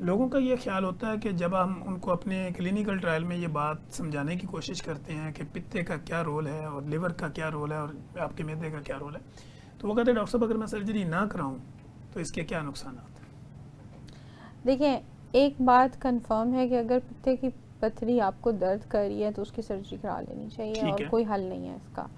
लोगों का ये ख्याल होता है कि जब हम उनको अपने क्लिनिकल ट्रायल में ये बात समझाने की कोशिश करते हैं कि पित्ते का क्या रोल है और लिवर का क्या रोल है और आपके मैदे का क्या रोल है, तो वो कहते हैं डॉक्टर साहब अगर मैं सर्जरी ना कराऊं तो इसके क्या नुकसान हैं? देखिए, एक बात कंफर्म है कि अगर पित्ते की पथरी आपको दर्द कर रही है तो उसकी सर्जरी करा लेनी चाहिए ठीक और है। कोई हल नहीं है इसका।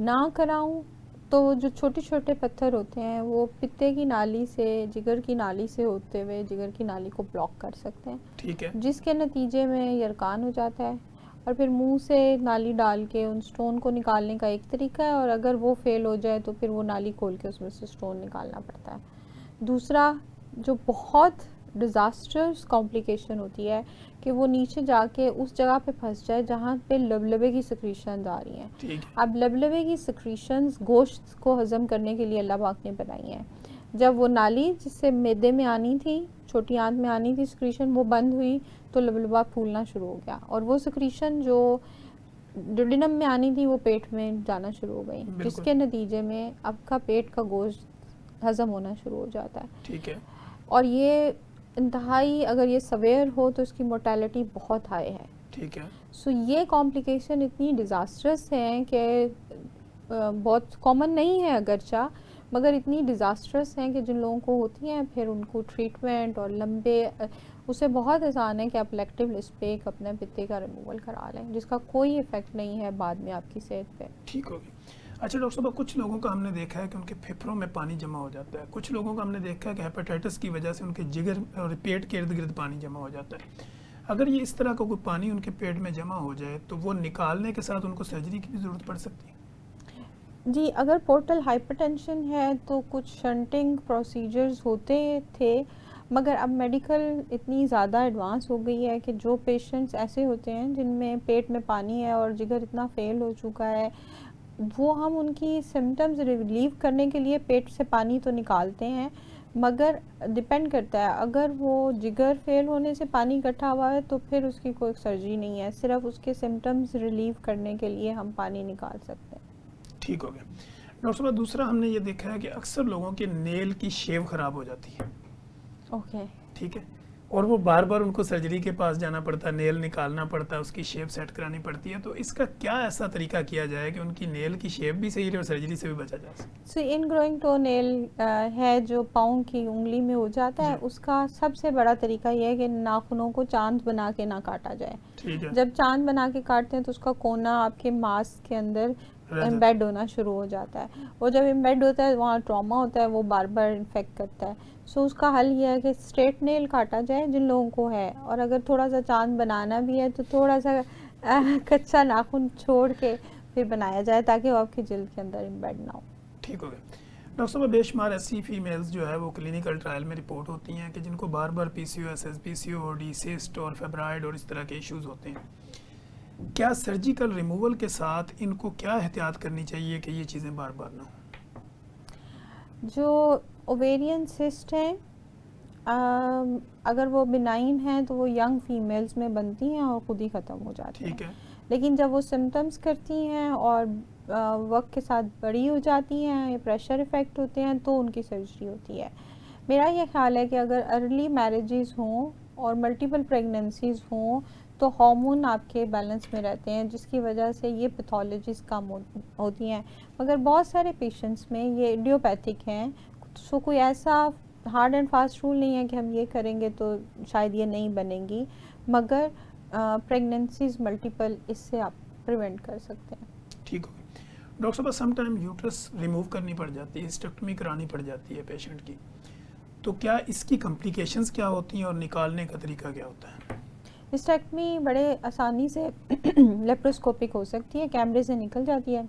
ना कराऊं तो जो छोटे छोटे पत्थर होते हैं वो पित्ते की नाली से, जिगर की नाली से होते हुए जिगर की नाली को ब्लॉक कर सकते हैं, ठीक है। जिसके नतीजे में यरकान हो जाता है। और फिर मुंह से नाली डाल के उन स्टोन को निकालने का एक तरीका है, और अगर वो फेल हो जाए तो फिर वो नाली खोल के उसमें से स्टोन निकालना पड़ता है। दूसरा, जो बहुत डिज़ास्टर्स कॉम्प्लिकेशन होती है कि वो नीचे जाके उस जगह पे फंस जाए जहाँ पे लबलबे की सिक्रीशन आ रही हैं। ठीक है। अब लबलबे की सिक्रीशंस गोश्त को हज़म करने के लिए अल्लाह पाक ने बनाई हैं। जब वो नाली जिससे मैदे में आनी थी, छोटी आंत में आनी थी सिक्रीशन, वो बंद हुई तो लबलबा फूलना शुरू हो गया, और वो सिक्रीशन जो डिडिनम में आनी थी वो पेट में जाना शुरू हो गई, बिल्कुल। जिसके नतीजे में आपका पेट का गोश्त हज़म होना शुरू हो जाता है। ठीक है। और ये इंतहाई, अगर ये सवेयर हो तो इसकी मोर्टेलिटी बहुत हाई है। ठीक है। सो ये कॉम्प्लिकेशन इतनी डिज़ास्ट्रस हैं कि बहुत कॉमन नहीं है अगरचा, मगर इतनी डिज़ास्ट्रस हैं कि जिन लोगों को होती हैं फिर उनको ट्रीटमेंट और लंबे उससे बहुत आसान है कि आप इलेक्टिव लिस्ट पे एक अपने पित्ते का रिमूवल करा लें, जिसका कोई इफ़ेक्ट नहीं है बाद में आपकी सेहत पे। ठीक होगी। अच्छा डॉक्टर साहब, कुछ लोगों का हमने देखा है कि उनके फेफड़ों में पानी जमा हो जाता है, कुछ लोगों का हमने देखा है कि हेपेटाइटिस की वजह से उनके जिगर और पेट के इर्द गिर्द पानी जमा हो जाता है। अगर ये इस तरह का कोई पानी उनके पेट में जमा हो जाए तो वो निकालने के साथ उनको सर्जरी की भी ज़रूरत पड़ सकती है? जी, अगर पोर्टल हाइपरटेंशन है तो कुछ शंटिंग प्रोसीजर्स होते थे, मगर अब मेडिकल इतनी ज़्यादा एडवांस हो गई है कि जो पेशेंट्स ऐसे होते हैं जिनमें पेट में पानी है और जिगर इतना फेल हो चुका है, वो हम उनकी सिम्टम्स रिलीव करने के लिए पेट से पानी तो निकालते हैं, मगर डिपेंड करता है, अगर वो जिगर फेल होने से पानी इकट्ठा हुआ है तो फिर उसकी कोई सर्जरी नहीं है, सिर्फ उसके सिम्टम्स रिलीव करने के लिए हम पानी निकाल सकते हैं। ठीक हो गया। डॉक्टर साहब, दूसरा हमने ये देखा है कि अक्सर लोगों के नेल की शेव ख़राब हो जाती है। ओके। ठीक है। और वो बार बार उनको सर्जरी के पास जाना पड़ता है, नेल निकालना पड़ता है, उसकी शेप सेट करानी पड़ती है, तो इसका क्या ऐसा तरीका किया जाए कि उनकी नेल की शेप भी सही रहे और सर्जरी से भी बचा जा सके? सो इन ग्रोइंग टो नेल है जो पाँव की उंगली में हो जाता है, जी। उसका सबसे बड़ा तरीका यह है कि नाखूनों को चांद बना के ना काटा जाए। ठीक है। जब चांद बना के काटते हैं तो उसका कोना आपके मांस के अंदर रह जाता एम्बेड होना शुरू हो जाता है, और जब एम्बेड होता है वहाँ ट्रॉमा होता है, वो बार बार इन्फेक्ट करता है। सो उसका हल यह है कि स्ट्रेट नेल काटा जाए जिन लोगों को है, और अगर थोड़ा सा चांद बनाना भी है तो थोड़ा सा कच्चा नाखून छोड़ के फिर बनाया जाए ताकि वो आपकी जिल्द के अंदर एम्बेड ना हो। ठीक हो गया। डॉक्टर साहब, बेशुमार ऐसी फीमेल्स जो है वो क्लिनिकल ट्रायल में रिपोर्ट होती हैं कि जिनको बार बार पीसीओएस, पीसीओडी, सिस्ट और फेब्राइड और इस तरह के इश्यूज होते हैं। क्या सर्जिकल रिमूवल के साथ इनको क्या एहतियात करनी चाहिए कि ये चीज़ें बार बार ना हो? जो ओवेरियन सिस्ट हैं, अगर वो बिनाइन हैं तो वो यंग फीमेल्स में बनती हैं और ख़ुद ही ख़त्म हो जाती हैं। ठीक है। लेकिन जब वो सिम्टम्स करती हैं और वक्त के साथ बड़ी हो जाती हैं या प्रेशर इफ़ेक्ट होते हैं तो उनकी सर्जरी होती है। मेरा ये ख्याल है कि अगर अर्ली मैरिजेस हों और मल्टीपल प्रेगनेंसीज हों तो हार्मोन आपके बैलेंस में रहते हैं, जिसकी वजह से ये पैथोलॉजीज कम होती हैं। मगर बहुत सारे पेशेंट्स में ये इडियोपैथिक हैं, सो कोई ऐसा हार्ड एंड फास्ट रूल नहीं है कि हम ये करेंगे तो शायद ये नहीं बनेंगी, मगर प्रेगनेंसीज मल्टीपल इससे आप प्रिवेंट कर सकते हैं। ठीक हो गया। डॉक्टर साहब, सम टाइम यूट्रस रिमूव करनी पड़ जाती है, हिस्टेक्टमी करानी पड़ जाती है पेशेंट की, तो क्या इसकी कॉम्प्लिकेशंस क्या होती हैं और निकालने का तरीका क्या होता है? हिस्टेक्टमी बड़े आसानी से लेप्रोस्कोपिक हो सकती है, कैमरे से निकल जाती है।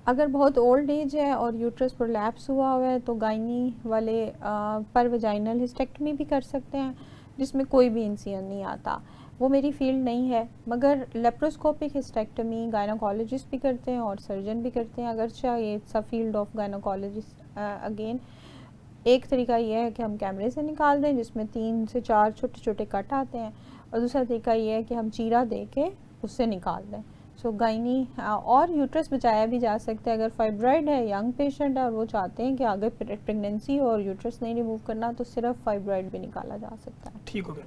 अगर बहुत ओल्ड एज है और यूट्रस प्रोलैप्स हुआ हुआ है तो गायनी वाले पर वजाइनल हिस्टेक्टमी भी कर सकते हैं, जिसमें कोई भी इंसिजन नहीं आता। वो मेरी फील्ड नहीं है, मगर लेप्रोस्कोपिक हिस्टेक्टमी गायनोकोलॉजिस्ट भी करते हैं और सर्जन भी करते हैं, अगरचा ये सब फील्ड ऑफ गायनोकोलॉजिस्ट। अगेन एक तरीका यह है कि हम कैमरे से निकाल दें, जिसमें 3 से 4 छोटे छोटे कट आते हैं, और दूसरा तरीका यह है कि हम चीरा दे के उससे निकाल दें। सो गायनी और यूट्रस बचाया भी जा सकता है। अगर फाइब्रॉइड है, यंग पेशेंट है और वो चाहते हैं कि आगे प्रेगनेंसी और यूट्रस नहीं रिमूव करना, तो सिर्फ फाइब्रॉइड भी निकाला जा सकता है। ठीक हो गया।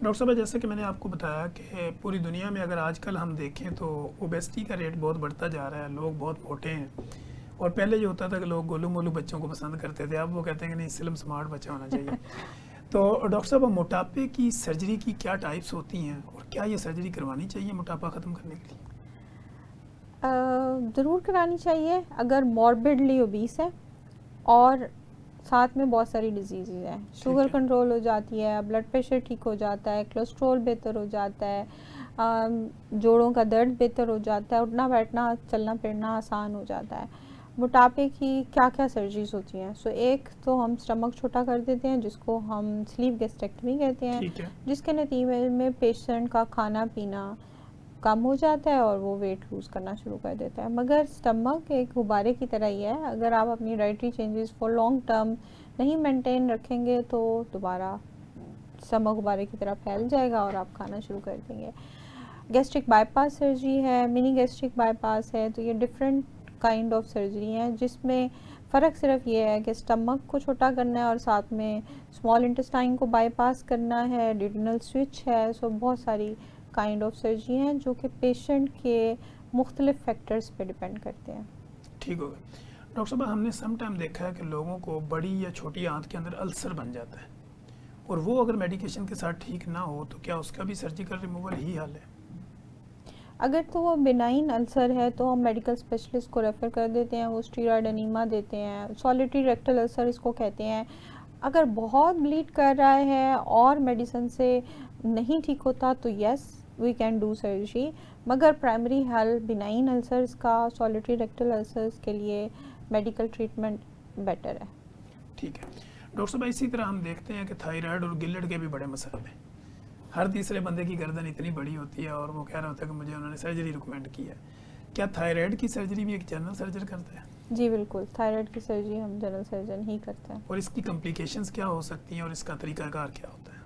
डॉक्टर साहब, जैसे कि मैंने आपको बताया कि पूरी दुनिया में अगर आजकल हम देखें तो ओबेसिटी का रेट बहुत बढ़ता जा रहा है, लोग बहुत मोटे हैं। और पहले जो होता था कि लोग गोलू मोलू बच्चों को पसंद करते थे, अब वो कहते हैं कि नहीं, स्लिम स्मार्ट बच्चा होना चाहिए। तो डॉक्टर साहब, मोटापे की सर्जरी की क्या टाइप्स होती हैं और क्या ये सर्जरी करवानी चाहिए मोटापा ख़त्म करने के लिए? ज़रूर करानी चाहिए अगर मॉर्बिडली ओबीस है और साथ में बहुत सारी डिजीज़ हैं। शुगर कंट्रोल हो जाती है, ब्लड प्रेशर ठीक हो जाता है, कोलेस्ट्रॉल बेहतर हो जाता है, जोड़ों का दर्द बेहतर हो जाता है, उठना बैठना चलना फिरना आसान हो जाता है। मोटापे की क्या क्या सर्जरीज होती हैं? सो एक तो हम स्टमक छोटा कर देते हैं, जिसको हम स्लीव गैस्ट्रेक्टमी कहते हैं, जिसके नतीजे में पेशेंट का खाना पीना कम हो जाता है और वो वेट लूज़ करना शुरू कर देता है। मगर स्टमक एक गुब्बारे की तरह ही है, अगर आप अपनी dietary changes for long term नहीं मेंटेन रखेंगे तो दोबारा स्टमक गुब्बारे की तरह फैल जाएगा और आप खाना शुरू कर देंगे। गैस्ट्रिक बाईपास सर्जरी है, मिनी गैस्ट्रिक बाईपास है, तो ये डिफरेंट काइंड ऑफ सर्जरी हैं, जिसमें फ़र्क सिर्फ ये है कि स्टमक को छोटा करना है और साथ में स्मॉल इंटेस्टाइन को बाईपास करना है, डिडनल स्विच है। सो बहुत सारी काइंड ऑफ सर्जरी हैं जो कि पेशेंट के मुख्तलिफ फैक्टर्स पे डिपेंड करते हैं। ठीक होगा। डॉक्टर साहब, हमने सम टाइम देखा है कि लोगों को बड़ी या छोटी आंत के अंदर अल्सर बन जाता है और वो अगर मेडिकेशन के साथ ठीक ना हो तो क्या उसका भी सर्जिकल रिमूवल ही हल है? अगर तो वो बिनाइन अल्सर है तो हम मेडिकल स्पेशलिस्ट को रेफ़र कर देते हैं, वो स्टीरॉयड एनीमा देते हैं, सॉलिटरी रेक्टल अल्सर इसको कहते हैं। अगर बहुत ब्लीड कर रहा है और मेडिसिन से नहीं ठीक होता तो yes we can do surgery, मगर प्राइमरी हल बिनाइन अल्सर्स का, सॉलिटरी रेक्टल अल्सर्स के लिए मेडिकल ट्रीटमेंट बेटर है। ठीक है डॉक्टर साहब, इसी तरह हम देखते हैं कि थायराइड और गिल्लड के भी बड़े मसाले हैं। हर तीसरे बंदे की गर्दन इतनी बड़ी होती है और वो कह रहा होता है कि मुझे उन्होंने सर्जरी रिकमेंड की है। क्या थायराइड की सर्जरी भी एक जनरल सर्जन करता है? जी बिल्कुल, थायराइड की सर्जरी हम जनरल सर्जन ही करते हैं। और इसकी कॉम्प्लिकेशंस क्या हो सकती हैं और इसका तरीकाकार क्या होता है?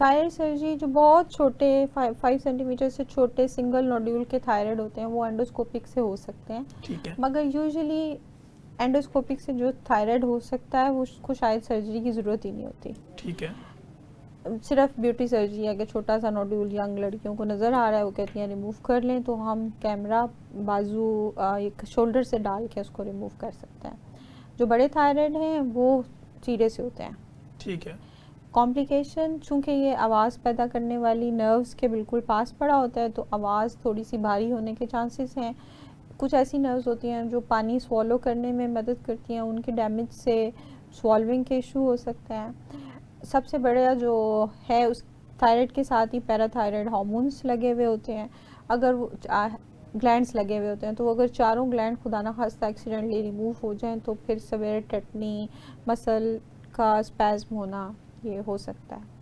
थायराइड सर्जरी जो बहुत छोटे 5 सेंटीमीटर से छोटे सिंगल नोड्यूल के थायराइड होते हैं वो एंडोस्कोपिक से हो सकते हैं। ठीक है। मगर यूजुअली एंडोस्कोपिक से जो थायराइड हो सकता है वो उसको शायद सर्जरी की ज़रूरत ही नहीं होती। ठीक है। सिर्फ ब्यूटी सर्जरी है कि छोटा सा नोड्यूल यंग लड़कियों को नज़र आ रहा है, वो कहती हैं रिमूव कर लें, तो हम कैमरा बाजू एक शोल्डर से डाल के उसको रिमूव कर सकते हैं। जो बड़े थायराइड हैं वो चीरे से होते हैं। ठीक है। कॉम्प्लिकेशन, चूँकि ये आवाज़ पैदा करने वाली नर्व्स के बिल्कुल पास पड़ा होता है तो आवाज़ थोड़ी सी भारी होने के चांसेस हैं। कुछ ऐसी नर्व्स होती हैं जो पानी स्वॉलो करने में मदद करती हैं, उनके डैमेज से स्वॉल्विंग के इशू हो सकते हैं। सबसे बड़ा जो है उस थायराइड के साथ ही पैराथायराइड हार्मोन्स लगे हुए होते हैं। अगर वो ग्लैंड्स लगे हुए होते हैं तो अगर चारों ग्लैंड खुदा ना खास्ता एक्सीडेंटली रिमूव हो जाएं तो फिर सवेरे टेटनी, मसल का स्पैज्म होना ये हो सकता है।